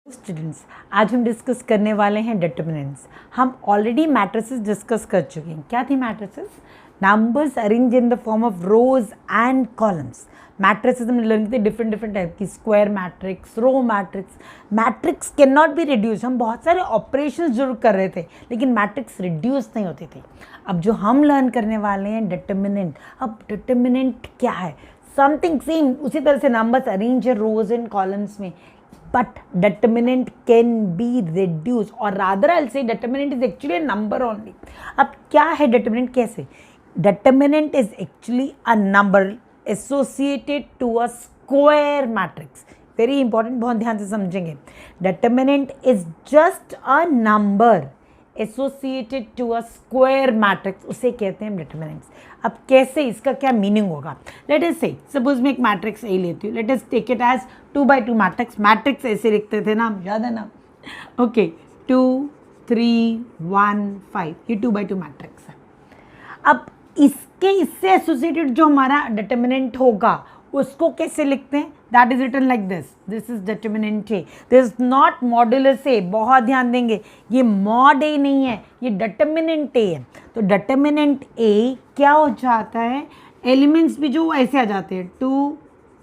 Students, आज हम discuss करने वाले हैं डिटर्मिनेंट्स। हम ऑलरेडी मैट्रिसेस डिस्कस कर चुके हैं। क्या थी matrices? Numbers arrange in the form of rows and columns. Matrices हमने लर्न किए डिफरेंट डिफरेंट टाइप की, square matrix, row matrix. Matrix can not be reduce. हम बहुत सारे ऑपरेशंस जरूर कर रहे थे लेकिन मैट्रिक्स रिड्यूस नहीं होते थे। अब जो हम लर्न करने वाले हैं डिटर्मिनेंट। अब डिटर्मिनेंट क्या है? समथिंग सेम उसी तरह से numbers arrange rows and columns में, but determinant can be reduced, or rather I'll say determinant is actually a number only. अब क्या है determinant? कैसे? Determinant is actually a number associated to a square matrix. Very important, बहुत ध्यान से समझेंगे। Determinant is just a number associated to a square matrix, उसे कहते हैं determinants। अब कैसे, इसका क्या मीनिंग होगा? लेट अस से सपोज मैं एक मैट्रिक्स ए लेती हूँ। Let us take it as 2x2 matrix. Matrix ऐसे लिखते थे ना, याद है ना? ओके, 2 3 1 5, ये 2x2 मैट्रिक्स है। अब इससे एसोसिएटेड जो हमारा डिटर्मिनेंट होगा उसको कैसे लिखते हैं? That is written like this. This is determinant A, this is not modulus A. बहुत ध्यान देंगे, ये मॉड ए नहीं है, ये डिटर्मिनेंट ए है। तो डिटर्मिनेंट ए क्या हो जाता है? एलिमेंट्स भी जो ऐसे आ जाते हैं, 2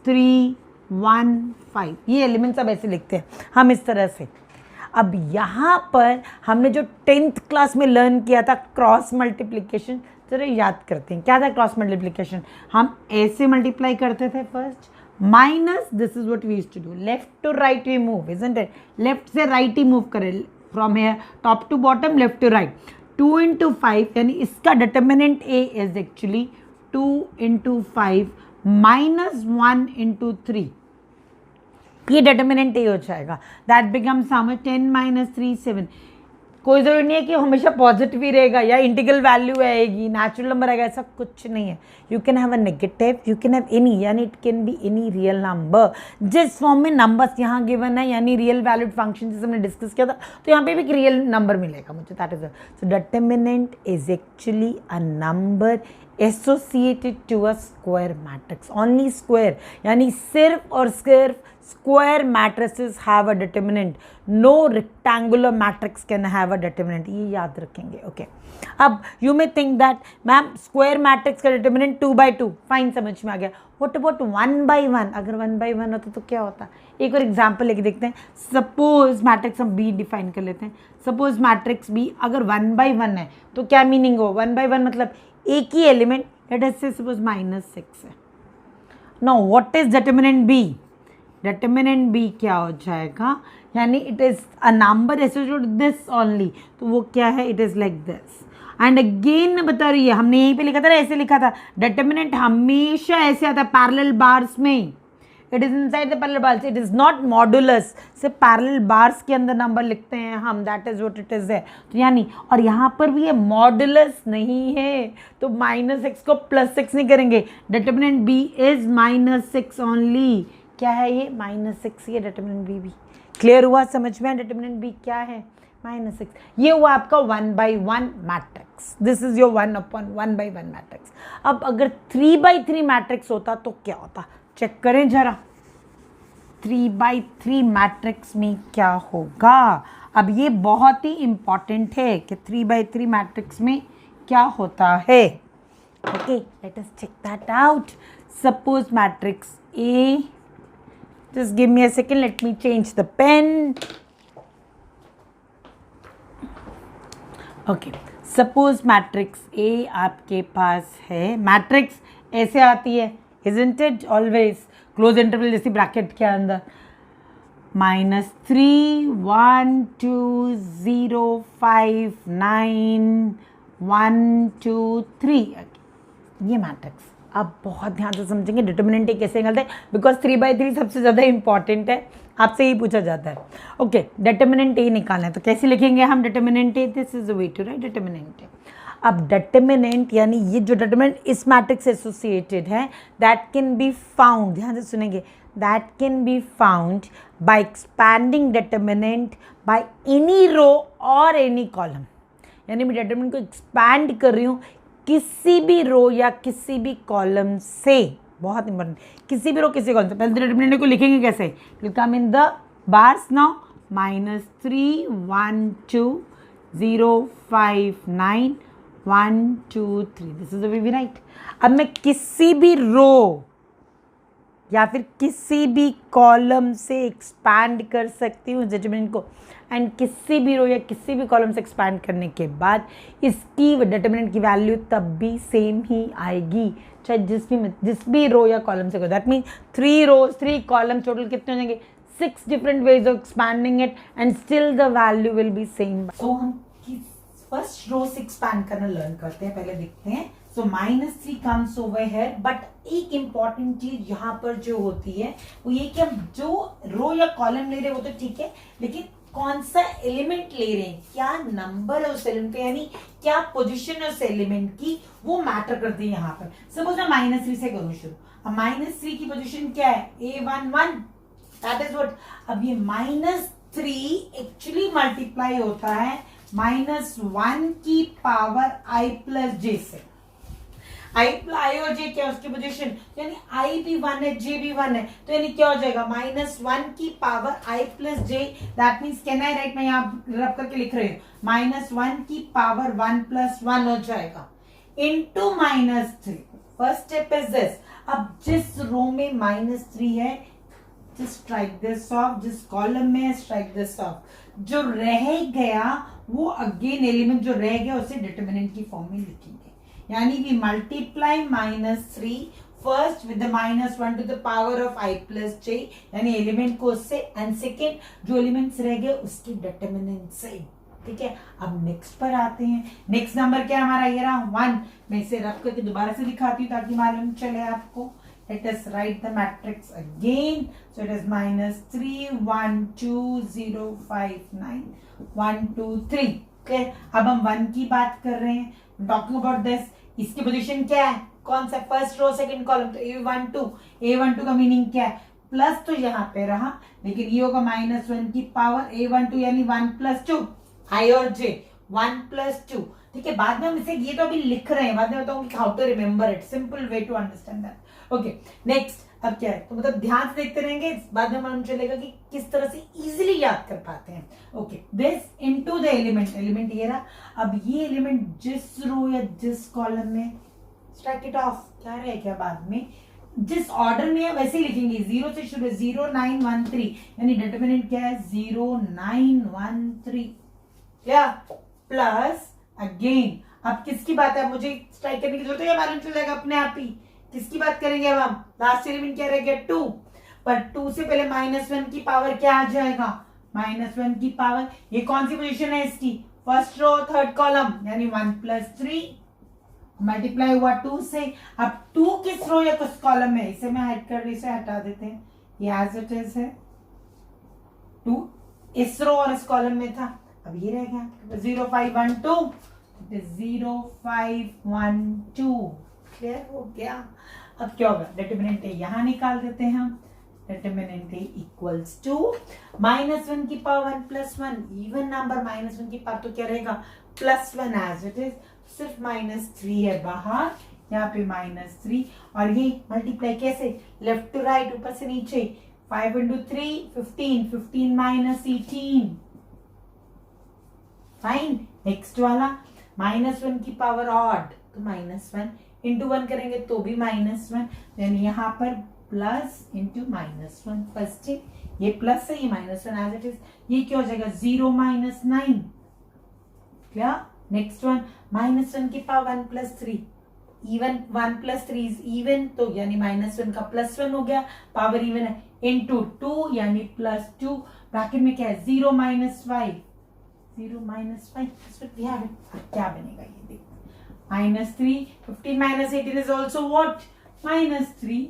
3 1 5, ये एलिमेंट्स अब ऐसे लिखते हैं हम इस तरह से। अब यहाँ पर हमने जो 10th क्लास में लर्न किया था क्रॉस मल्टीप्लिकेशन, जरा याद करते हैं क्या था क्रॉस मल्टीप्लिकेशन। हम ऐसे मल्टीप्लाई करते थे first, minus this is what we used to do, left to right we move, isn't it? Left से राइट ही मूव करें, from here top to bottom, left to right. 2 into 5 यानी इसका determinant A is actually 2 into 5 minus 1 into 3। ये determinant ए हो जाएगा। That becomes how much? 10 - 3 7। कोई ज़रूरी नहीं है कि हमेशा पॉजिटिव ही रहेगा या इंटीग्रल वैल्यू आएगी, नेचुरल नंबर आएगा, ऐसा कुछ नहीं है। You can have a negative, you can have any, यानी it can be any real number. जिस फॉर्म में नंबर्स यहाँ गिवन है, यानी रियल वैल्यूड फंक्शन जैसे हमने डिस्कस किया था, तो यहाँ पे भी एक रियल नंबर मिलेगा मुझे। That is so determinant is actually a number associated to a square matrix, only square, यानी सिर्फ और सिर्फ square matrices have a determinant, no rectangular matrix can have a determinant, ये याद रखेंगे। ओके, अब you may think that ma'am square matrix का determinant 2x2, fine, समझ में आ गया। what about 1x1? अगर 1x1 होता तो क्या होता? एक और एग्जाम्पल लेके देखते हैं। सपोज मैट्रिक्स हम बी डिफाइन कर लेते हैं। सपोज मैट्रिक्स बी अगर 1x1 है तो क्या मीनिंग हो? 1x1 मतलब एक ही एलिमेंट, लेट अस से सपोज -6 है। Now what is determinant B? Determinant B क्या हो जाएगा? यानी it is a number associated this only, तो वो क्या है? It is like this. And again मैं बता रही है, हमने यहीं पे लिखा था ना, ऐसे लिखा था। डिटर्मिनेंट हमेशा ऐसे आता है पैरेलल बार्स में। It is inside the parallel bars, it is not modulus. सिर्फ पैरेलल बार्स के अंदर नंबर लिखते हैं हम, that is what it is है। तो यानी, और यहाँ पर भी ये मॉडुलस नहीं है, तो -6 को +6 नहीं करेंगे। Determinant B is -6 only. क्या है ये? -6 ही है डिटर्मिनेंट बी भी। क्लियर हुआ? समझ में? डिटर्मिनेंट बी क्या है? -6। ये हुआ आपका 1x1 matrix. This is your 1/1 matrix. अब अगर 3x3 मैट्रिक्स होता तो क्या होता? चेक करें जरा। 3x3 मैट्रिक्स में क्या होगा? अब ये बहुत ही इंपॉर्टेंट है कि 3x3 मैट्रिक्स में क्या होता है। Okay, let us check that out. Suppose matrix A, just give me a second, let me change the pen. Okay, suppose matrix A आपके पास है। मैट्रिक्स ऐसे आती है, isn't it? Always close interval जैसी ब्रैकेट के अंदर, -3 1 2 0 5 9 1 2 3, ये मैट्रिक्स। आप बहुत ध्यान से समझेंगे डिटर्मिनेंट ए कैसे निकलते हैं, बिकॉज 3x3 सबसे ज़्यादा इंपॉर्टेंट है, आपसे ही पूछा जाता है। ओके, डिटर्मिनेंट ए निकालना है तो कैसे लिखेंगे हम determinant A? This is the way to write determinant A. अब डिटर्मिनेंट यानी ये जो डिटर्मिनेंट इस मैट्रिक्स से एसोसिएटेड है, दैट कैन बी फाउंड, ध्यान से सुनेंगे, that can be found by expanding determinant by any row और एनी कॉलम। यानी मैं डिटर्मिनेंट को एक्सपैंड कर रही हूँ किसी भी रो या किसी भी कॉलम से। बहुत इंपॉर्टेंट, किसी भी रो किसी कॉलम से। पहले डिटर्मिनेंट को लिखेंगे कैसे? Will come in the bars now, -3 1 2 0 5 9 1 2 3, this is the way we write. अब मैं किसी भी रो या फिर किसी भी कॉलम से एक्सपैंड कर सकती हूँ डिटरमिनेंट को, एंड किसी भी रो या किसी भी कॉलम से एक्सपैंड करने के बाद इसकी डिटरमिनेंट की वैल्यू तब भी सेम ही आएगी, चाहे जिस भी रो या कॉलम से करो। That mean 3 rows 3 column total कितने हो जाएंगे, 6 different ways of expanding it and still the value will be same. So हम फर्स्ट रो से एक्सपैंड करना लर्न करते हैं, पहले देखते हैं। सो -3 कम्स ओवर हियर, बट एक इंपॉर्टेंट चीज यहाँ पर जो होती है वो ये कि हम जो रो या कॉलम ले रहे हैं वो तो ठीक है, लेकिन कौन सा एलिमेंट ले रहे हैं, क्या नंबर है उस एलिमेंट का, यानी क्या पोजीशन है उस एलिमेंट की, वो मैटर करती है यहाँ पर। सपोज मैं -3 से करूँ शुरू। अब -3 की पोजीशन क्या है, A11, दैट इज व्हाट। अब ये -3 एक्चुअली मल्टीप्लाई होता है -1 की पावर i प्लस जे से। आई और जे क्या उसकी पोजीशन, यानी आई भी 1 है, जे भी 1 है, तो यानी क्या हो जाएगा -1 की power i plus J. That means can I right, मैं यहाँ रब करके लिख रही हूँ, -1 की पावर 1 प्लस 1 हो जाएगा into -3। First step is this. अब जिस रो में -3 है जस्ट स्ट्राइक दिस ऑफ, जिस कॉलम में स्ट्राइक दिस ऑफ, जो रह गया वो अगेन एलिमेंट जो रह गया उसे डिटरमिनेंट की फॉर्म में लिखेंगे, यानी we multiply -3 first with the -1 to the power of i plus j, यानी एलिमेंट को उससे, एंड सेकेंड जो एलिमेंट्स रह गए उसकी डिटरमिनेंट से। ठीक है, अब नेक्स्ट पर आते हैं। नेक्स्ट नंबर क्या हमारा, ये रहा 1। मैं इसे रख करके दोबारा से दिखाती हूँ ताकि मालूम चले आपको। Let us write the matrix again. So it is -3 1 2 0 5 9 1 2 3। Clear. अब हम 1 की बात कर रहे हैं, टॉकिंग अबाउट दिस। इसकी पोजीशन क्या है, कौन सा, फर्स्ट रो सेकंड कॉलम, तो A12 का मीनिंग क्या है, प्लस तो यहाँ पे रहा, लेकिन ये होगा -1 की पावर A12 यानी 1 + 2, i और j 1 + 2। ठीक है, बाद में हम इसे, ये तो अभी लिख रहे हैं, बाद में बताऊंगी how to remember it, simple way to understand that. Okay, next अब क्या है, तो मतलब ध्यान से देखते रहेंगे, बाद में मालूम चलेगा कि किस तरह से इजीली याद कर पाते हैं। Okay, this into the element ये रहा। अब ये एलिमेंट जिस रो या जिस कॉलम में, स्ट्राइक इट ऑफ, क्या रहेगा बाद में, जिस ऑर्डर में है वैसे ही लिखेंगे, 0 से शुरू, 0 9 1 3, यानी डिटरमिनेंट क्या है 0 9 1 3, क्या प्लस अगेन। अब किसकी बात है, मुझे स्ट्राइक करने की जरूरत है या मालूम चल जाएगा अपने आप ही, किसकी बात करेंगे अब हम, लास्ट एलिमेंट क्या रह गया 2, पर 2 से पहले -1 की पावर क्या आ जाएगा, -1 की पावर, ये कौन सी पोजीशन है इसकी, फर्स्ट रो थर्ड कॉलम, यानी 1 + 3 मल्टीप्लाई हुआ 2 से। अब 2 किस रो या किस कॉलम में, इसे मैं हाइड कर रही, इसे हटा देते हैं, ये एज इट इज है, 2 इस रो और इस कॉलम में था, अब ये रह गया 0 5 1 2, 0 5 1 2। क्लियर हो गया। अब क्या होगा, डिटरमिनेंट यहां निकाल देते हैं हम, डिटरमिनेंट इक्वल्स टू -1 की पावर 1 + 1, इवन नंबर, -1 की पावर तो क्या रहेगा +1 एज इट इज, सिर्फ -3 है बाहर, यहाँ पे -3, और ये मल्टीप्लाई कैसे, लेफ्ट टू राइट, ऊपर से नीचे, 5 × 3 15, 15 - 18, फाइन। नेक्स्ट वाला -1 की पावर ऑड, तो -1 इंटू 1 करेंगे तो भी -1, यानी यहाँ पर प्लस इंटू -1, फर्स्ट ये प्लस है, ये -1 एज इट इज, ये क्या हो जाएगा 0 - 9। क्या, नेक्स्ट वन, -1 की पावर 1 + 3, इवन 1 + 3 इज इवन, तो यानी -1 का +1 हो गया, पावर इवन है, इंटू 2 यानी +2, ब्रैकेट में क्या है 0 - 5, 0 - 5, क्या बनेगा ये देखो, -3, 15 - 18 is also what, -3,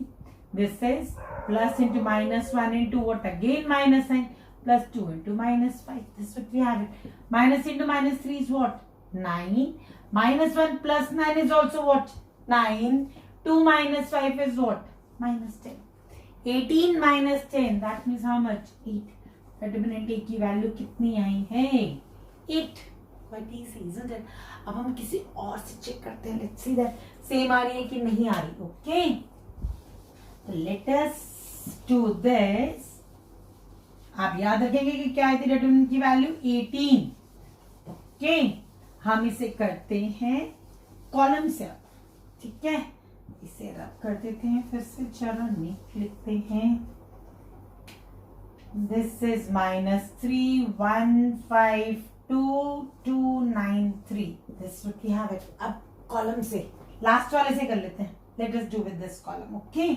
this is plus into -1 into what, again -9, plus 2 into -5, this is what we have it, minus into -3 is what, 9, -1 plus 9 is also what, 9, 2 - 5 is what, -10, 18 - 10, that means how much, 8, determinant A की value कितनी आई है, 8, quite easy isn't it? अब हम किसी और से check करते हैं, लेट्स सी दैट सेम आ रही है कि नहीं आ रही। ओके, तो लेट अस डू दिस। आप याद रखेंगे कि क्या आई थी डिटरमिनेंट की वैल्यू 18। ओके, हम इसे करते हैं कॉलम से, ठीक है, इसे रब कर देते हैं फिर से, चलो लिखते हैं this is -3152293, this would we have it. अब कॉलम से लास्ट वाले से कर लेते हैं, let us do with this column. Okay,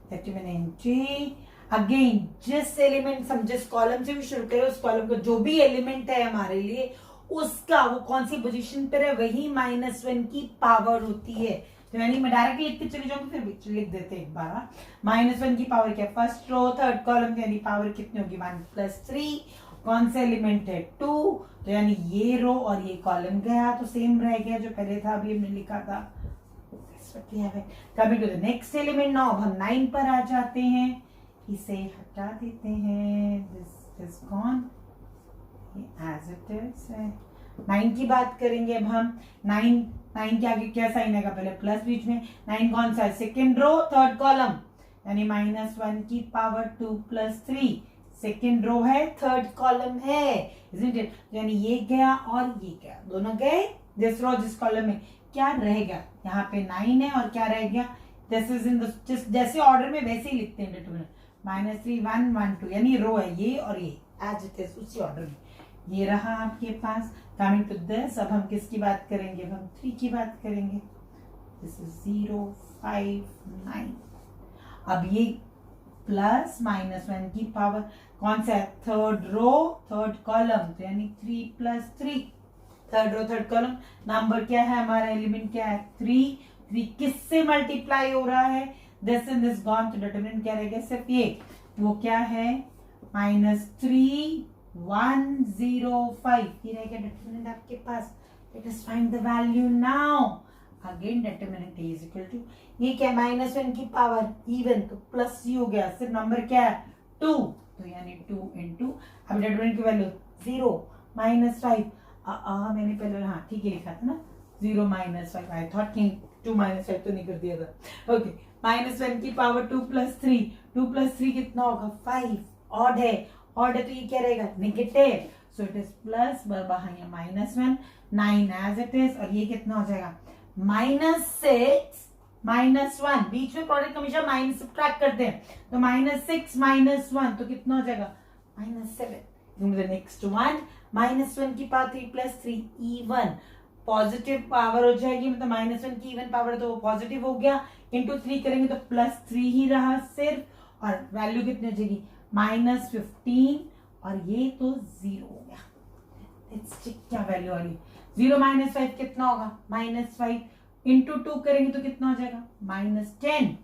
determinant again जिस एलिमेंट हम जिस कॉलम से भी शुरू करें उस कॉलम का जो भी एलिमेंट है हमारे लिए उसका वो कौन सी पोजीशन पर है वही -1 की पावर होती है। तो यानी मैं डायरेक्ट लिख के चली जाऊंगी, फिर भी लिख देते एक बार। -1 की पावर क्या, फर्स्ट रो थर्ड कॉलम, यानी पावर कितनी होगी 1 + 3। कौन सा एलिमेंट है 2, तो यानी ये रो और ये कॉलम गया तो सेम रह गया जो पहले था, अभी हमने लिखा था। Coming to the next element now, अब हम 9 पर आ जाते हैं, इसे हटा देते हैं, this is gone, as it is है। 9 की बात करेंगे अब हम। 9 के आगे क्या साइन आएगा, पहले प्लस बीच में। 9 कौन सा है, सेकेंड रो थर्ड कॉलम, यानी -1 की पावर 2 + 3, सेकेंड रो है थर्ड कॉलम है, isn't it? यानी ये गया और ये गया, दोनों गए। जिस रो जिस कॉलम में क्या रह गया, यहाँ पे 9 है और क्या रह गया, दिस इज इन जैसे ऑर्डर में वैसे ही लिखते हैं डिटरमिनेंट, -3 1 1 2, यानी रो है ये और ये एज इट इज उसी ऑर्डर में। ये रहा आपके पास। कमिंग टू दिस, अब हम किसकी बात करेंगे, अब हम 3 की बात करेंगे। This is 0 5 9। अब ये प्लस -1 की पावर कौन सा है, थर्ड रो थर्ड कॉलम, तो यानी 3 + 3, third row third column. Number क्या है हमारा, एलिमेंट क्या है 3 किससे मल्टीप्लाई हो रहा है, दिस एंड दिस गॉन, तो डिटरमिनेंट क्या रहेगा, सिर्फ ये, वो क्या है -3 1 0 5, ये रहेगा डिटरमिनेंट आपके पास। Let us find the value now. Again determinant is equal to, ये क्या -1 की पावर इवन, तो प्लस ही हो गया, सिर्फ नंबर क्या है 2, तो यानी 2 × अब डिटरमिनेंट की वैल्यू 0 -5, मैंने पहले हाँ ठीक ही लिखा था ना, 0 -5, आई थॉट कि 2 -5 तो नहीं कर दिया था। ओके, -1 की पावर 2 + 3, 2 + 3 कितना होगा 5, ऑड है तो ये क्या रहेगा negative, so it is plus -1 9 as it is, और ये कितना हो जाएगा -6 -1, बीच में प्रोडक्ट हमेशा माइनस सब्ट्रैक्ट करते हैं, तो -6 -1 तो कितना हो जाएगा -7। नेक्स्ट वन, -1 की पावर 3 + 3 इवन, पॉजिटिव पावर हो जाएगी, मतलब -1 की इवन पावर तो वो पॉजिटिव हो गया, इंटू 3 करेंगे तो +3 ही रहा सिर्फ, और वैल्यू कितनी हो जाएगी -15, और ये तो 0 हो गया। लेट्स चेक क्या वैल्यू आ रही है, 0 -5 कितना होगा -5, इंटू 2 करेंगे तो कितना हो जाएगा -10।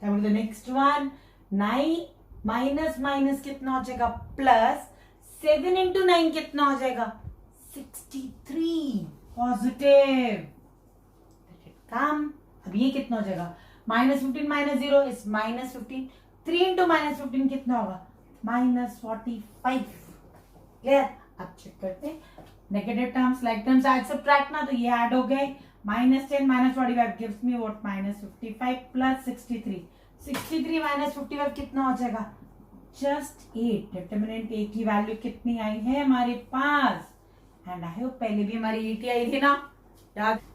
Coming to the next one, 9 minus कितना हो जाएगा +7 × 9 कितना हो जाएगा 63 पॉजिटिव। कम, अब ये कितना हो जाएगा -15 -0 इज -15, 3 × -15 कितना होगा -45। क्लियर, अब चेक करते हैं negative terms like terms add subtract ना, तो ये ऐड हो गए, -10 -45 गिव्स मी व्हाट -55 + 63, 63 -55 कितना हो जाएगा जस्ट 8। डिटरमिनेंट ए की वैल्यू कितनी आई है हमारे पास, एंड आई होप पहले भी हमारी 80 आई थी ना।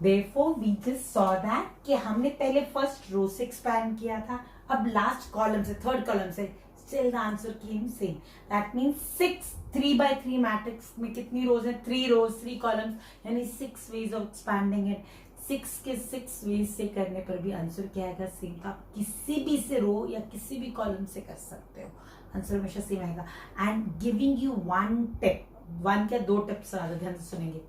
Therefore we just saw that कि हमने पहले फर्स्ट रो से एक्सपैंड किया था, अब लास्ट कॉलम से थर्ड कॉलम से still the answer came same. That means 6 3/3 matrix में कितनी रोज है 3 रोज 3 कॉलम्स, यानी 6 ways of expanding it। 6 के 6 ways से करने पर भी आंसर क्या आएगा सेम। आप किसी भी से रो या किसी भी कॉलम से कर सकते हो, आंसर हमेशा सेम आएगा। And giving you one tip, one क्या 2 टिप्स ध्यान से सुनेंगे।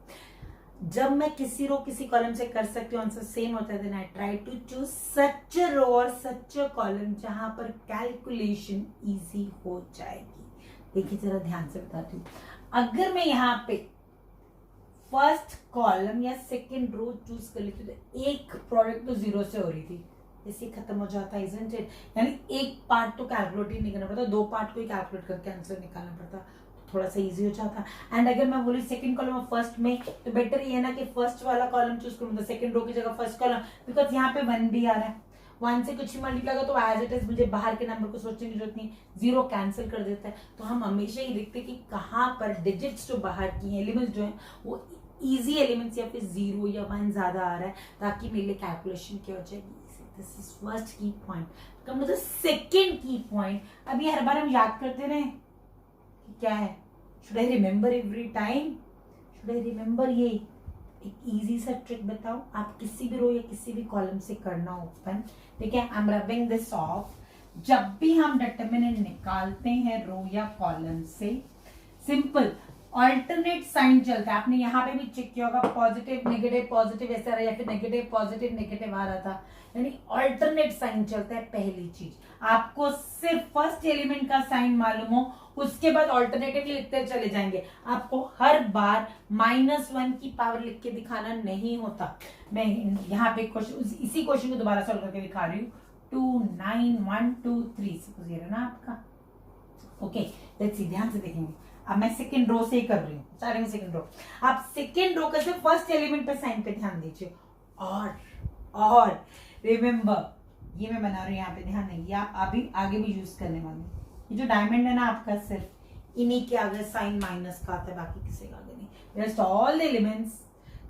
जब मैं किसी रो किसी कॉलम से कर सकती हूँ आंसर सेम होता है, then I try to choose such a row और सच अ कॉलम जहां पर कैलकुलेशन इजी हो जाएगी। देखिए जरा ध्यान से बताती हूँ, अगर मैं यहाँ पे फर्स्ट कॉलम या सेकंड रो चूज कर लेती हूँ तो एक प्रोडक्ट तो 0 से हो रही थी, इसी खत्म हो जाता है, isn't it? यानी एक पार्ट तो कैलकुलेट ही नहीं करना पड़ता, 2 पार्ट को ही कैलकुलेट करके आंसर निकालना पड़ता, थोड़ा सा इजी हो जाता। एंड अगर मैं बोली सेकंड कॉलम और फर्स्ट में, तो बेटर ये है ना कि फर्स्ट वाला कॉलम चूज करूँ, सेकंड रो की जगह फर्स्ट कॉलम, बिकॉज यहाँ पे 1 भी आ रहा है, 1 से कुछ भी मल्टीप्लाई होगा तो एज इट इज मुझे बाहर के नंबर को सोचने की जरूरत नहीं, 0 कैंसिल कर देता है। तो हम हमेशा ही देखते हैं कि कहाँ पर डिजिट्स जो बाहर की एलिमेंट्स जो है वो इजी एलिमेंट्स या फिर 0 या 1 ज्यादा आ रहा है, ताकि मेरे लिए कैलकुलेशन क्या हो जाएगी। This is first key point. Come to the second key point. अभी हर बार हम याद करते रहे क्या है, should I remember every time, should I remember. ये एक इजी सा ट्रिक बताओ, आप किसी भी रो या किसी भी कॉलम से करना ओपन, ठीक है। I am rubbing this of. जब भी हम डिटरमिनेंट निकालते हैं रो या कॉलम से, सिंपल ऑल्टरनेट साइन चलता है। आपने यहाँ पे भी चेक किया होगा, पॉजिटिव नेगेटिव ऐसा रहा, या फिर नेगेटिव पॉजिटिव आ रहा था, यानी ऑल्टरनेट साइन चलता है। पहली चीज, आपको सिर्फ फर्स्ट एलिमेंट का साइन मालूम हो, उसके बाद ऑल्टरनेटिवली लिखते चले जाएंगे। आपको हर बार -1 की पावर लिख के दिखाना नहीं होता। मैं यहाँ पे क्वेश्चन, इसी क्वेश्चन को दोबारा सॉल्व करके दिखा रही हूँ। 2 9 1 2 3 सपोज ये ना आपका, ओके। लेट्स सी, ध्यान से देखेंगे। अब मैं सेकंड रो से ही कर रही हूँ, स्टार्टिंग सेकंड रो। आप सेकंड रो का सिर्फ फर्स्ट एलिमेंट पे साइन पे ध्यान दीजिए। और रिमेम्बर, ये मैं बना रही हूँ यहाँ पे, ध्यान देंगे। आप अभी आगे भी यूज करने वाले। ये जो डायमंड है ना आपका, सिर्फ इन्हीं के आगे साइन माइनस का आता है, बाकी किसी का आगे नहीं। जस्ट ऑल एलिमेंट्स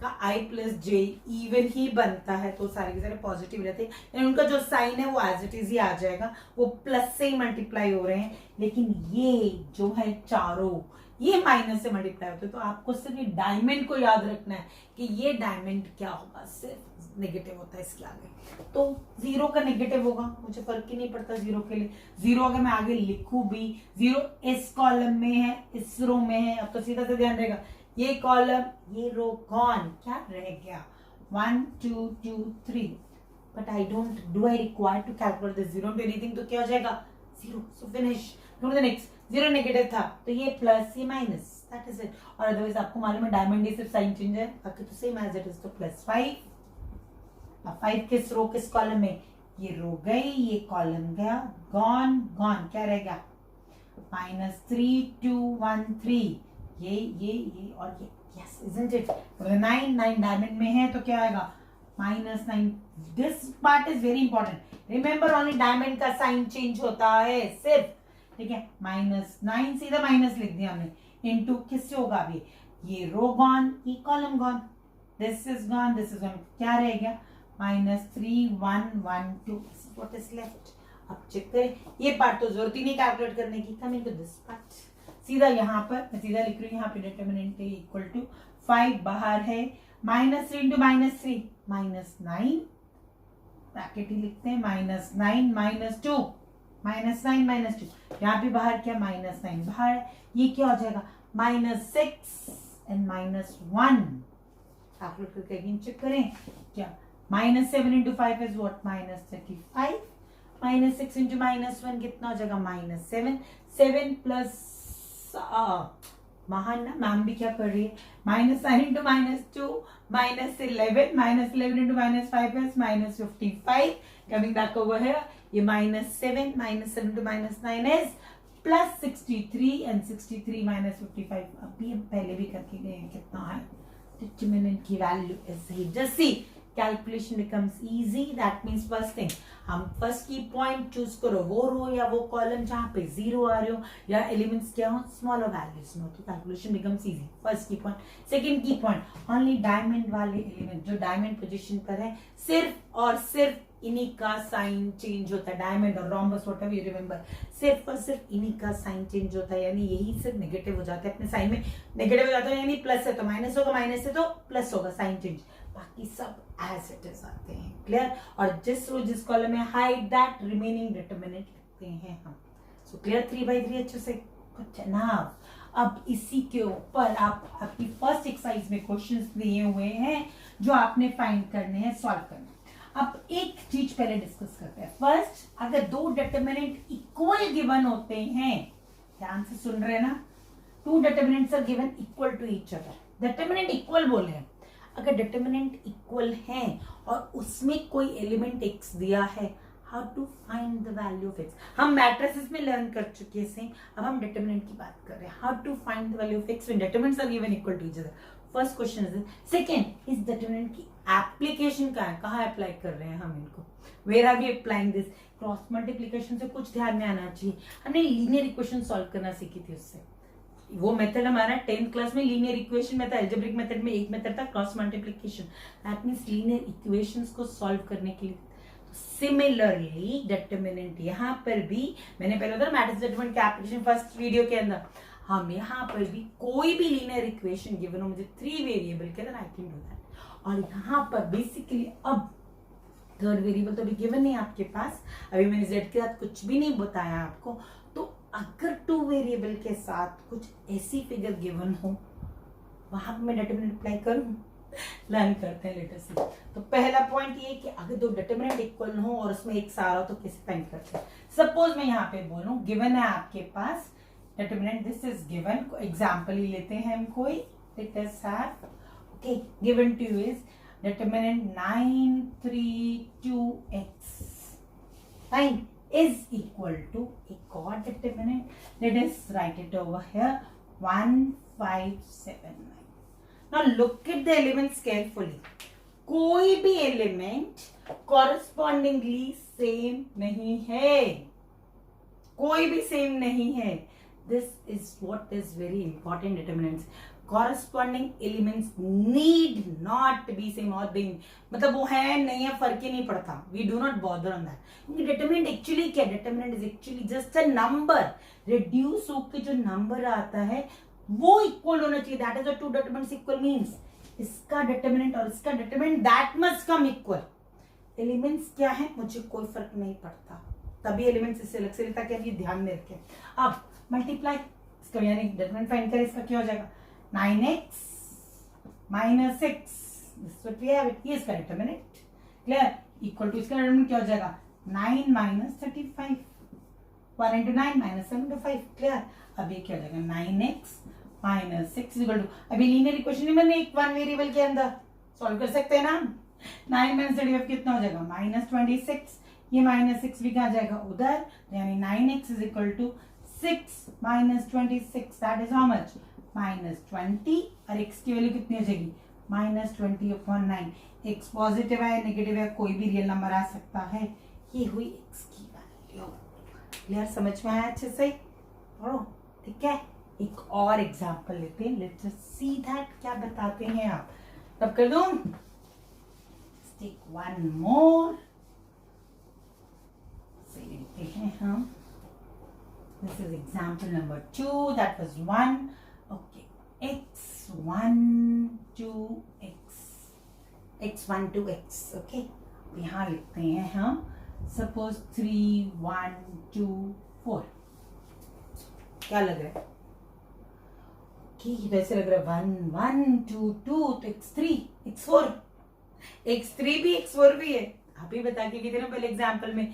का i plus J even he बनता है, तो सारे के सारे पॉजिटिव रहते हैं। उनका जो साइन है वो एज इट इज ही आ जाएगा, वो प्लस से ही मल्टीप्लाई हो रहे हैं। लेकिन ये जो है चारों, ये माइनस से मल्टीप्लाई होते हैं। तो आपको सिर्फ ये डायमंड को याद रखना है कि ये डायमंड क्या होगा, सिर्फ नेगेटिव होता है इसके आगे। तो 0 का नेगेटिव होगा, मुझे फर्क ही नहीं पड़ता 0 के लिए। 0 अगर मैं आगे लिखूं भी, 0 इस कॉलम में है, इस रो में है, अब तो सीधा से ध्यान रहेगा, ये कॉलम ये रो गॉन, क्या रह गया 1 2 2 3। But I don't, do I require to calculate this 0 to anything, तो क्या हो जाएगा 0। So finish, go to the next. 0 negative था तो ये प्लस, ये माइनस, दैट इज इट। और अदरवाइज आपको मालूम है डायमंड ही सिर्फ साइन चेंज है, बाकी तो सेम एज इट इज। तो +5। अब 5 किस रो किस कॉलम में, ये रो गई, ये कॉलम गया, गॉन गॉन, क्या रह गया -3 2 1 3, ये और ये, यस इजंट इट। 9 डायमंड में है तो क्या आएगा -9। This part is very important. Remember only diamond का साइन चेंज होता है सिर्फ, ठीक है। -9 सीधा माइनस लिख दिया हमने, इनटू किससे होगा अभी, ये रो गॉन, ये column gone, this is gone, this is gone, क्या रह गया -3 1 1 2, व्हाट इज लेफ्ट। अब चेक करें, ये पार्ट तो जरूरत ही नहीं कैलकुलेट करने की। कमिंग टू दिस पार्ट, सीधा यहाँ पर मैं सीधा लिख रही हूँ, यहाँ पे डिटरमिनेंट है इक्वल टू 5 बाहर है, -3 इंटू -3 -9, ब्रैकेट ही लिखते हैं, -9 -2 -9 -2, यहाँ पे बाहर क्या -9 बाहर, ये क्या हो जाएगा -6 एंड -1। कैलकुलेट करके अगेन चेक करें, क्या -7 इंटू 5 इज व्हाट -35, -6 इंटू -1 कितना हो जाएगा -7, 7 प्लस महान ना मैम भी क्या कर रही है, -9 into -2 -11 into -5 is -55। Coming back over है, ये -7 इंटू -9 इज +63 एंड 63 -55। अभी हम पहले भी करके गए हैं, कितना है डिटरमिनेंट की value is just see calculation becomes easy. That means first thing, हम फर्स्ट की पॉइंट चूज करो, वो रो या वो कॉलम जहां पे 0 आ रहे हो या एलिमेंट्स क्या हो स्मॉलर वैल्यूज में हो, तो calculation becomes easy. First key point. Second की पॉइंट, ओनली डायमंड वाले एलिमेंट जो डायमंड पोजीशन पर है, सिर्फ और सिर्फ इन्हीं का साइन चेंज होता है। डायमंड और रोम्बस व्हाटएवर यू रिमेंबर, सिर्फ और सिर्फ इन्हीं का साइन चेंज होता है, यानी यही सिर्फ नेगेटिव हो जाता है अपने साइन में, नेगेटिव हो जाता है यानी प्लस है तो माइनस होगा, माइनस है तो प्लस होगा, साइन चेंज। बाकी सब एज इट इज आते हैं, क्लियर। और जिस रो जिस कॉलम में हाइड दैट रिमेनिंग डिटरमिनेंट लिखते हैं हम। सो क्लियर 3/3 अच्छे से कुछ ना। अब इसी के ऊपर आप आपकी फर्स्ट एक्सरसाइज में क्वेश्चंस दिए हुए हैं जो आपने फाइंड करने हैं, सॉल्व करने। अब एक चीज पहले डिस्कस करते हैं। फर्स्ट, अगर दो डिटरमिनेंट इक्वल गिवन होते हैं, ध्यान से सुन रहे हैं ना, 2 determinants are given equal to each other. Determinant equal बोले हैं, अगर डिटरमिनेंट इक्वल है और उसमें कोई एलिमेंट x दिया है, how to find the value of x. हम मैट्रिसेस में लर्न कर चुके हैं सेम, अब हम डिटरमिनेंट की बात कर रहे हैं, how to find the value of x when determinants are given equal to each other. First question is, second इस डिटरमिनेंट की एप्लीकेशन क्या है, कहाँ अप्लाई कर रहे हैं हम इनको, where are we applying this. Cross multiplication से कुछ ध्यान में आना चाहिए, हमने लीनियर इक्वेशन सॉल्व करना सीखी थी उससे, वो मेथड हमारा 10th क्लास में लीनियर इक्वेशन में था, अलजेब्रिक मेथड में एक मेथड था cross multiplication, that means linear equations को सॉल्व करने के लिए। सिमिलरली डिटरमिनेंट यहाँ पर भी, मैंने पहले बताया मैट्रिक्स डिटरमिनेंट के एप्लीकेशन फर्स्ट वीडियो के अंदर, हम यहाँ पर भी कोई भी लीनियर इक्वेशन गिवन हो मुझे 3 वेरिएबल के अंदर, आई कैन डू दैट। और यहाँ पर बेसिकली अब थर्ड वेरिएबल तो अभी गिवन नहीं आपके पास, अभी मैंने z के साथ कुछ भी नहीं बताया आपको, तो अगर 2 वेरिएबल के साथ कुछ ऐसी फिगर गिवन हो वहां पर मैं डिटरमिनेंट अप्लाई करूं, लर्न करते हैं लेटर से। तो पहला पॉइंट ये कि अगर 2 डिटरमिनेंट इक्वल हो और उसमें एक सारा हो तो कैसे फाइंड करते हैं। सपोज मैं यहाँ पे बोलूं गिवन है आपके पास determinant, this is given, example ही लेते हैं हम कोई, let us have, okay, given to you is determinant 9 3 2x 9 is equal to a odd determinant. Let us write it over here, 1 5 7 9. Now look at the elements carefully. कोई भी element correspondingly same नहीं है, कोई भी same नहीं है। This is what is very important determinants. Corresponding elements need not be same or being, मतलब वो है नहीं है फर्क ही नहीं पड़ता, we do not bother on that। क्योंकि determinant actually क्या, determinant is actually just a number, reduce होके जो number आता है वो इक्वल होना चाहिए, that is what two determinants equal means। इसका determinant और इसका determinant that must come equal। Elements क्या है मुझे कोई फर्क नहीं पड़ता, तभी एलिमेंट्स इससे अलग से लेता, क्या ये ध्यान में रखें। अब मल्टीप्लाई इसका यानी डिटरमिनेंट फाइंड करें, इसका क्या हो जाएगा 9x minus 6, this is what we have it, ये इसका डिटरमिनेंट क्लियर, इक्वल टू इसका डिटरमिनेंट क्या हो जाएगा 9 minus 35, 1 into 9 minus 7 into 5 clear. अब ये क्या हो जाएगा 9x minus 6 इक्वल टू, अभी लीनियर इक्वेशन में मैंने एक 1 वेरिएबल के अंदर सॉल्व कर सकते हैं ना, 9 minus 35 कितना हो जाएगा -26, ये -6 भी कहाँ जाएगा उधर, यानी 9x is equal to 6 minus 26, that is how much -20, और x की वैल्यू कितनी हो जाएगी -20/9। x पॉजिटिव है नेगेटिव है कोई भी रियल नंबर आ सकता है, ये हुई x की वैल्यू। क्लियर, समझ में आया अच्छे से, पढ़ो ठीक है। एक और एग्जांपल लेते हैं, लेट्स सी दैट क्या बताते हैं आप, तब कर दूं, टेक वन मोर, से लेते हैं हम, this is example number 2, that was 1, okay, x1 to x, x1 to x, okay, यहाँ लिखते हैं हम, suppose 3 1 2 4, क्या लग रहा है कि वैसे लग रहा है 1 1 2 2 तो x3 x4, x3 भी x4 भी है, आप ही बता के कितने पहले एग्जाम्पल में,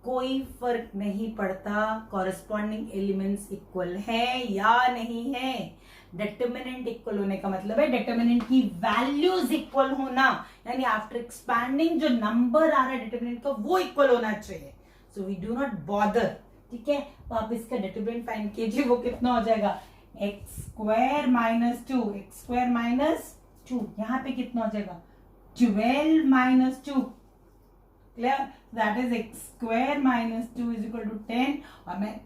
कोई फर्क नहीं पड़ता कॉरेस्पॉन्डिंग एलिमेंट्स इक्वल है या नहीं है। डिटरमिनेंट इक्वल होने का मतलब है डिटरमिनेंट की वैल्यूज इक्वल होना, यानी आफ्टर एक्सपैंडिंग जो नंबर आ रहा है डिटरमिनेंट का वो इक्वल होना चाहिए, so we do not bother, ठीक है। तो आप इसका डिटरमिनेंट फाइंड कीजिए, वो कितना हो जाएगा x² - 2, x² - 2, यहाँ पे कितना हो जाएगा 12 - 2, clear, that is x² - 2 is equal to 10, और मैं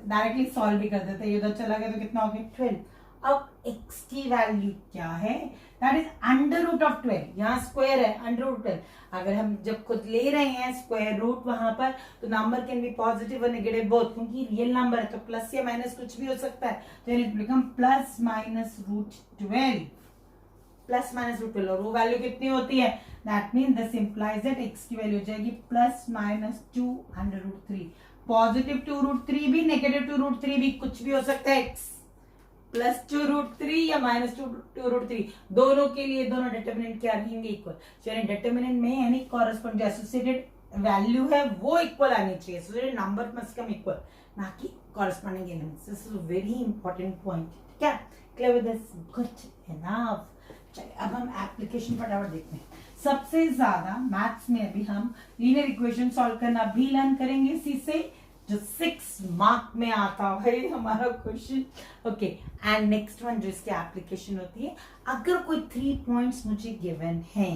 डायरेक्टली सॉल्व भी कर देता, ये उधर चला गया तो कितना हो गया 12। अब x की वैल्यू क्या है, दैट इज √12, यहाँ स्क्वायर है √12, अगर हम जब खुद ले रहे हैं स्क्वायर रूट वहां पर तो नंबर कैन बी पॉजिटिव और नेगेटिव बोथ, क्योंकि रियल नंबर है तो प्लस या माइनस कुछ भी हो सकता है, तो इट बिकम +-√12, +-√12, और वो वैल्यू कितनी होती है, that mean this implies that x की वैल्यू हो जाएगी +-2√3, पॉजिटिव 2√3 भी नेगेटिव 2√3 भी, कुछ भी हो सकता है, x +2√3 या -2√3, दोनों के लिए दोनों डिटरमिनेंट क्या रहेंगे इक्वल, यानी डिटरमिनेंट में यानी कॉरेस्पॉन्डिंग एसोसिएटेड वैल्यू है वो इक्वल आनी चाहिए, associated number must come equal, ना कि corresponding elements. This is a very important point, ठीक है, clear with this, good enough. चलिए अब हम एप्लीकेशन फटाफट देखते हैं। सबसे ज्यादा मैथ्स में अभी हम लीनियर इक्वेशन सॉल्व करना भी लर्न करेंगे इसी से, जो 6 मार्क में आता है हमारा question. Okay, and next one जो इसकी एप्लीकेशन होती है, अगर कोई 3 पॉइंट्स मुझे गिवन है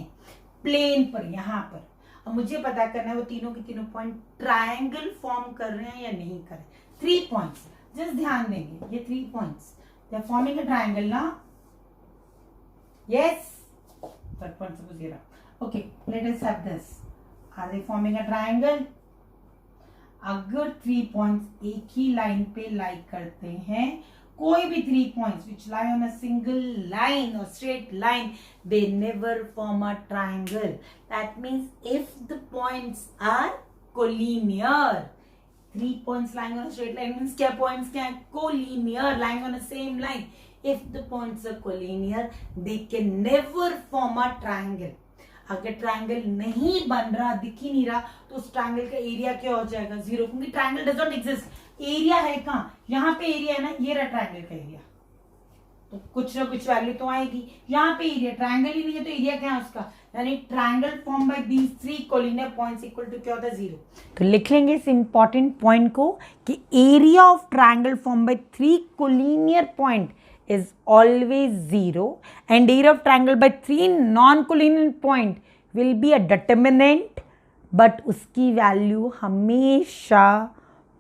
प्लेन पर, यहाँ पर, अब मुझे पता करना है वो तीनों के तीनों पॉइंट ट्रायंगल फॉर्म कर रहे हैं या नहीं कर रहे। 3 पॉइंट्स, जस्ट ध्यान देंगे, ये 3 points they are forming a triangle ना, yes, third point suppose here. Okay, let us have this. Are they forming a triangle? अगर 3 पॉइंट्स एक ही लाइन पे लाई करते हैं, कोई भी 3 points which lie on a single line or straight line, they never form a triangle. That means if the points are collinear, 3 points lying on a straight line means क्या points क्या है? Collinear, lying on the same line. If the points are collinear, they can never form a triangle. अगर triangle नहीं बन रहा, दिख ही नहीं रहा, तो उस ट्रायंगल का एरिया क्या हो जाएगा? 0, क्योंकि triangle does not exist. Area है कहाँ? यहाँ पे एरिया है ना, ये रहा ट्रायंगल का एरिया, तो कुछ ना कुछ वैल्यू तो आएगी। यहाँ पे एरिया, ट्रायंगल ही नहीं है तो एरिया क्या है उसका? यानी triangle form by these 3 collinear points equal to क्या होता है? 0। तो लिख लेंगे इस इंपॉर्टेंट पॉइंट को कि area of triangle form bye 3 collinear point is always 0 and area of triangle by 3 non-collinear point will be a determinant, but उसकी वैल्यू हमेशा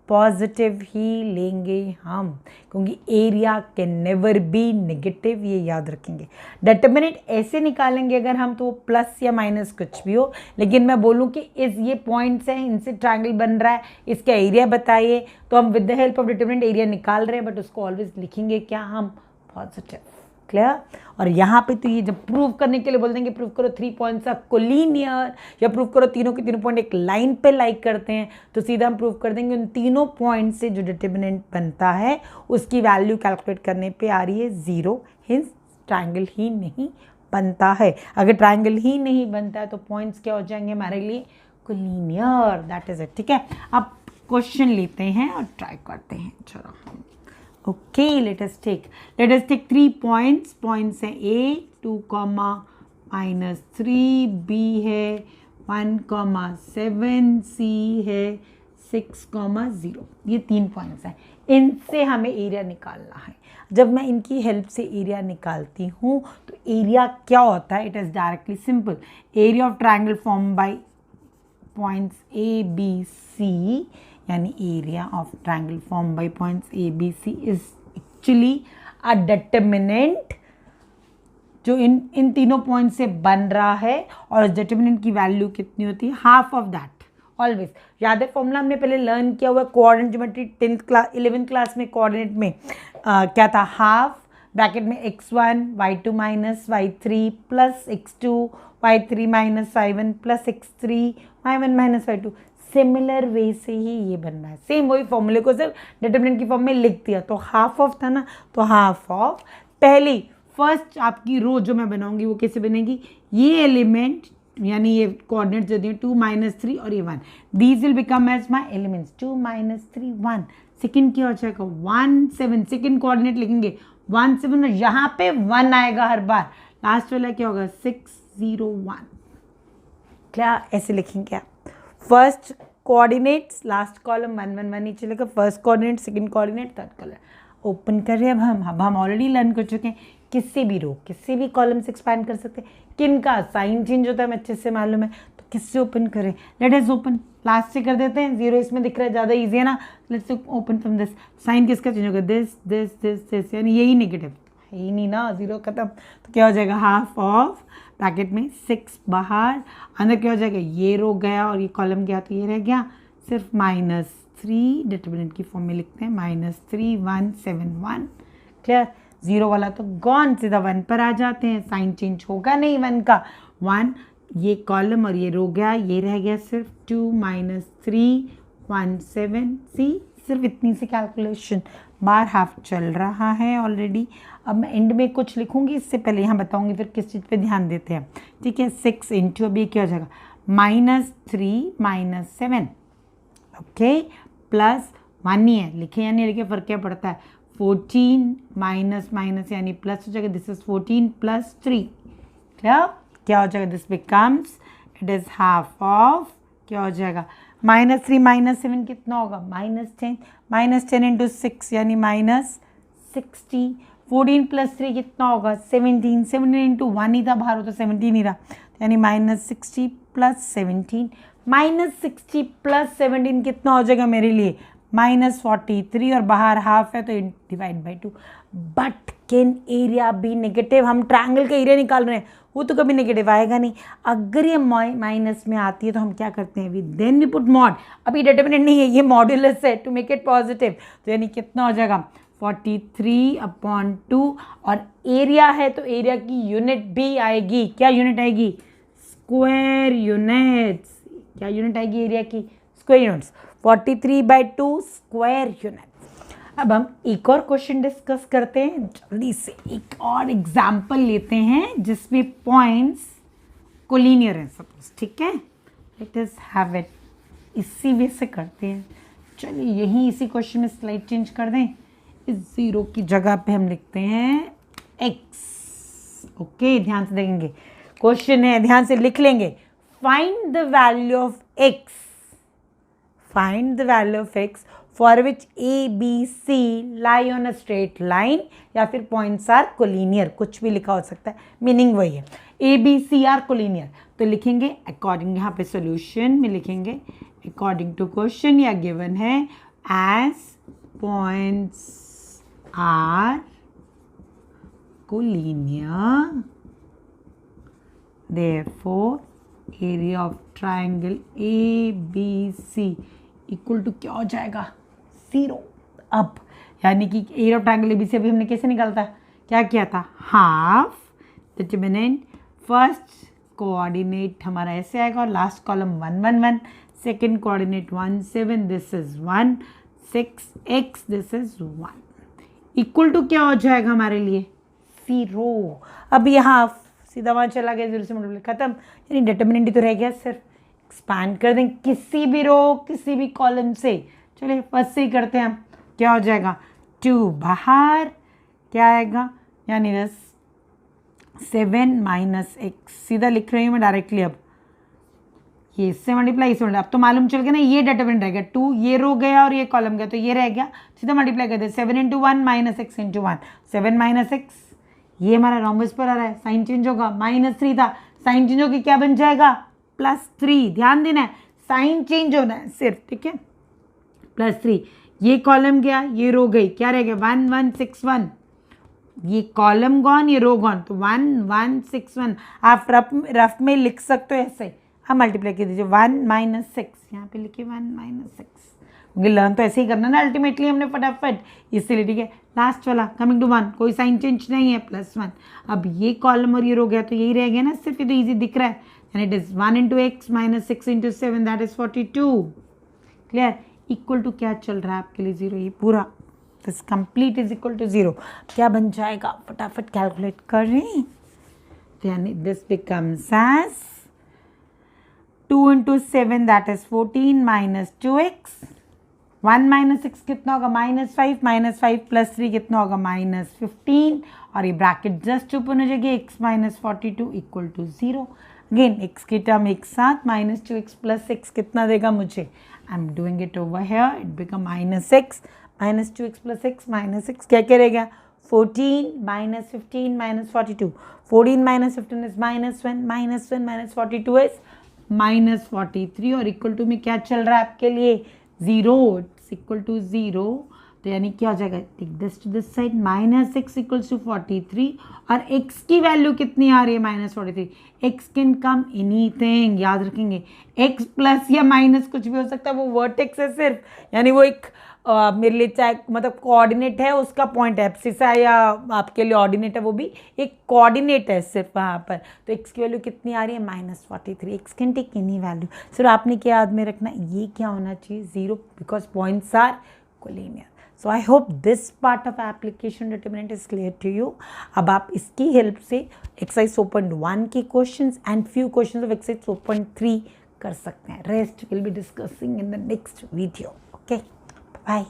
पॉजिटिव ही लेंगे हम, क्योंकि area can never be negative, ये याद रखेंगे। डिटर्मिनेंट ऐसे निकालेंगे अगर हम, तो प्लस या माइनस कुछ भी हो, लेकिन मैं बोलूँ कि ये पॉइंट्स हैं, इनसे ट्रायंगल बन रहा है, इसका एरिया बताइए, तो हम with the help of determinant area निकाल रहे हैं, बट उसको ऑलवेज लिखेंगे क्या हम? पॉजिटिव। क्लियर? और यहाँ पे तो ये जब प्रूव करने के लिए बोल देंगे प्रूव करो 3 पॉइंट्स आर कोलिनियर, या प्रूव करो तीनों के तीनों पॉइंट एक लाइन पे लाइक करते हैं, तो सीधा हम प्रूव कर देंगे उन तीनों पॉइंट से जो डिटर्मिनेंट बनता है उसकी वैल्यू कैलकुलेट करने पे आ रही है 0, हिंस ट्रायंगल ही नहीं बनता है। अगर ट्रायंगल ही नहीं बनता है तो पॉइंट्स क्या हो जाएंगे हमारे लिए? कोलिनियर। That is it. ठीक है, अब क्वेश्चन लेते हैं और ट्राई करते हैं। चलो okay, let us take 3 points है A 2, -3, B है 1, 7, C है 6, 0। ये 3 पॉइंट्स हैं, इनसे हमें एरिया निकालना है। जब मैं इनकी हेल्प से एरिया निकालती हूँ तो एरिया क्या होता है? It is directly simple, area of triangle form bye points A, B, C, यानी area of triangle form bye points A, B, C is actually a determinant जो इन तीनों पॉइंट से बन रहा है, और डिटर्मिनेंट की वैल्यू कितनी होती है? Half of that. ऑलवेज याद है फॉर्मूला हमने पहले लर्न किया हुआ, कोऑर्डिनेट ज्योमेट्री 11th क्लास में कोऑर्डिनेट में क्या था? हाफ ब्रैकेट में x1 y2 minus y3 plus x2 y3 minus y1 plus x3 y1 minus y2। Similar way से ही ये बन रहा है, सेम वही फॉर्मूले को सिर्फ डिटर्मिनेंट की फॉर्म में लिख दिया। तो हाफ ऑफ था ना, तो हाफ ऑफ पहली फर्स्ट आपकी रो जो मैं बनाऊंगी वो कैसे बनेगी? ये एलिमेंट यानी ये कोऑर्डिनेट जो दिए 2 -3 और ये 1, these will become as my elements. 2 -3 1, second क्या हो जाएगा? 1 7, सेकंड कोऑर्डिनेट लिखेंगे 1 7 और यहाँ पे 1 आएगा हर बार, लास्ट वाला क्या होगा? 6 0 1। क्या ऐसे लिखेंगे आप? फर्स्ट कोऑर्डिनेट्स लास्ट कॉलम 1 1 1 ही चलेगा, first coordinate second coordinate third column. Open कर रहे हैं अब हम ऑलरेडी लर्न कर चुके हैं, किसी भी रो किसी भी कॉलम से एक्सपैंड कर सकते हैं। किन का साइन चेंज होता है हमें अच्छे से मालूम है, तो किससे ओपन करें? लेट अस ओपन, लास्ट से कर देते हैं, 0 इसमें दिख रहा है, ज़्यादा ईजी है ना। Let's open from this. Sign किसका चेंज होगा? दिस दिस दिस दिस, यानी यही नेगेटिव है ही नहीं ना, 0 खत्म। तो क्या हो जाएगा? हाफ ऑफ ब्रैकेट में 6 बाहर, अंदर क्या हो जाएगा? ये रो गया और ये कॉलम गया, तो ये रह गया सिर्फ -3। डिटर्मिनेंट की फॉर्म में लिखते हैं -3 1 7 1। क्लियर? 0 वाला तो गॉन, सीधा 1 पर आ जाते हैं, साइन चेंज होगा नहीं 1 का। 1 ये कॉलम और ये रो गया, ये रह गया सिर्फ 2 -3 1 7। सी सिर्फ इतनी सी कैलकुलेशन, बार हाफ चल रहा है ऑलरेडी। अब मैं एंड में कुछ लिखूंगी, इससे पहले यहाँ बताऊंगी फिर किस चीज़ पे ध्यान देते हैं। ठीक है, 6 इंटू अभी क्या हो जाएगा? -3 -7, ओके, प्लस 1 ही है, लिखे या नहीं लिखे फर्क क्या पड़ता है? 14 माइनस यानी प्लस हो जाएगा, दिस इज 14 + 3 क्या हो जाएगा, this becomes, it is half of, क्या हो जाएगा, -3 -7 कितना होगा, -10, -10 इंटू 6 यानी -60, 14 + 3 कितना होगा, 17, 17 इंटू 1 ही था बाहर, हो तो 17 ही रहा, यानी -60 + 17, -60 + 17 कितना हो जाएगा मेरे लिए, -43, और बाहर हाफ है तो divide by 2। But can area be negative, हम ट्रायंगल का एरिया निकाल रहे हैं, वो तो कभी नेगेटिव आएगा नहीं। अगर ये माइनस में आती है तो हम क्या करते हैं, we then we put mod, अभी डिटरमिनेंट नहीं है, ये मॉड्यूलस है टू मेक इट पॉजिटिव, तो यानी कितना हो जाएगा 43/2, और एरिया है तो एरिया की यूनिट भी आएगी, क्या यूनिट आएगी, स्क्वायर यूनिट्स, क्या यूनिट आएगी एरिया की, स्क्वायर यूनिट्स, 43/2 स्क्वायर यूनिट। अब हम एक और क्वेश्चन डिस्कस करते हैं, जल्दी से एक और एग्जाम्पल लेते हैं जिसमें पॉइंट्स कोलिनियर हैं सपोज, ठीक है, लेट अस हैव इट, इसी वे से करते हैं। चलिए यहीं इसी क्वेश्चन में स्लाइड चेंज कर दें, इस 0 की जगह पे हम लिखते हैं x, ओके, ध्यान से देखेंगे, क्वेश्चन है, ध्यान से लिख लेंगे, find the value of x, find the value of x for which a, b, c lie on a straight line, या फिर points are collinear, कुछ भी लिखा हो सकता है, मीनिंग वही है, a, b, c are collinear, तो लिखेंगे अकॉर्डिंग, यहाँ पे सॉल्यूशन में लिखेंगे अकॉर्डिंग टू क्वेश्चन, या गिवन है as points are collinear, therefore area of triangle ABC equal to क्या हो जाएगा, 0। अब यानी कि एरिया ऑफ ट्रायंगल ABC अभी हमने कैसे निकालता, क्या किया था, हाफ डिटरमिनेंट, फर्स्ट कोऑर्डिनेट हमारा ऐसे आएगा और last column 1 1 1, second coordinate 1 7, this is 1 6 x, this is 1, equal to क्या हो जाएगा हमारे लिए, 0। अब यहाँ सीधा वहाँ चला गया, 0 से मल्टीप्लाई, खत्म, यानी डिटरमिनेंट ही तो रह गया, सिर्फ एक्सपैंड कर दें किसी भी रो किसी भी कॉलम से। चलिए फर्स्ट से ही करते हैं हम, क्या हो जाएगा, 2 बाहर, क्या आएगा, यानी 7 - x, सीधा लिख रही हूँ मैं डायरेक्टली, अब ये इससे मल्टीप्लाई, इससे मल्टीप्लाई, अब तो मालूम चल गया ना, ये डिटरमिनेंट रह गया, 2 ये रो गया और ये कॉलम गया, तो ये रह गया, सीधा मल्टीप्लाई कर दे, 7 × 1 - x × 1, 7 - x, ये हमारा रोम्बस पर आ रहा है, साइन चेंज होगा, -3 था, साइन चेंज होकर क्या बन जाएगा, +3, ध्यान देना है, साइन चेंज होना है सिर्फ, ठीक है, +3, ये कॉलम गया, ये रो गई, क्या रह गया, 1 1 6 1, ये कॉलम गॉन, ये रो गॉन, तो 1 1 6 1, आप रफ में लिख सकते हो ऐसे, हम मल्टीप्लाई कर दीजिए, 1 - 6, यहाँ पे लिखिए 1 - 6, क्योंकि लर्न तो ऐसे ही करना ना अल्टीमेटली हमने फटाफट, इसलिए ठीक है, लास्ट वाला कमिंग टू 1, कोई साइन चेंज नहीं है, +1, अब ये कॉलम और ये रो गया तो यही रह गया ना, सिर्फ ये तो ईजी दिख रहा है, and it is 1 × x - 6 × 7, that is 42, clear, equal to क्या चल रहा है आपके लिए, 0, ये पूरा this complete is equal to 0, क्या बन जाएगा, फटाफट कैलकुलेट कर रहे हैं, यानी this becomes as 2 × 7, that is 14 - 2x, 1 - 6 कितना होगा, -5, -5 + 3 कितना होगा, -15, और ये ब्रैकेट जस्ट ओपन हो जाएगी, x - 42 equal to 0, again x की टर्म एक साथ, -2x + 6 कितना देगा मुझे, I am doing it over here, it become -6, -2x + 6 -6, क्या करेगा, 14 - 15 - 42, 14 - 15 इज -1, -1 - 42 इज -43, और इक्वल टू में क्या चल रहा है आपके लिए, 0, इट्स इक्वल टू 0, तो यानी क्या हो जाएगा, take this to this side, -6 = 43, और x की वैल्यू कितनी आ रही है, -43, x कैन कम एनीथिंग, याद रखेंगे, x प्लस या माइनस कुछ भी हो सकता है, वो वर्टेक्स है सिर्फ, यानी वो एक मेरे लिए चाहे मतलब कोऑर्डिनेट है, उसका पॉइंट है, एब्सिसा या आपके लिए ऑर्डिनेट है, वो भी एक कोऑर्डिनेट है सिर्फ वहाँ पर, तो x की वैल्यू कितनी आ रही है, -43, x can take any value, सिर्फ आपने क्या याद में रखना, ये क्या होना चाहिए, 0, because points are collinear. So I hope this part of application determinant is clear to you. अब आप इसकी हेल्प से एक्सरसाइज 4.1 के questions and few questions of exercise 4.3 कर सकते हैं। Rest will be discussing in the next video. Okay, bye.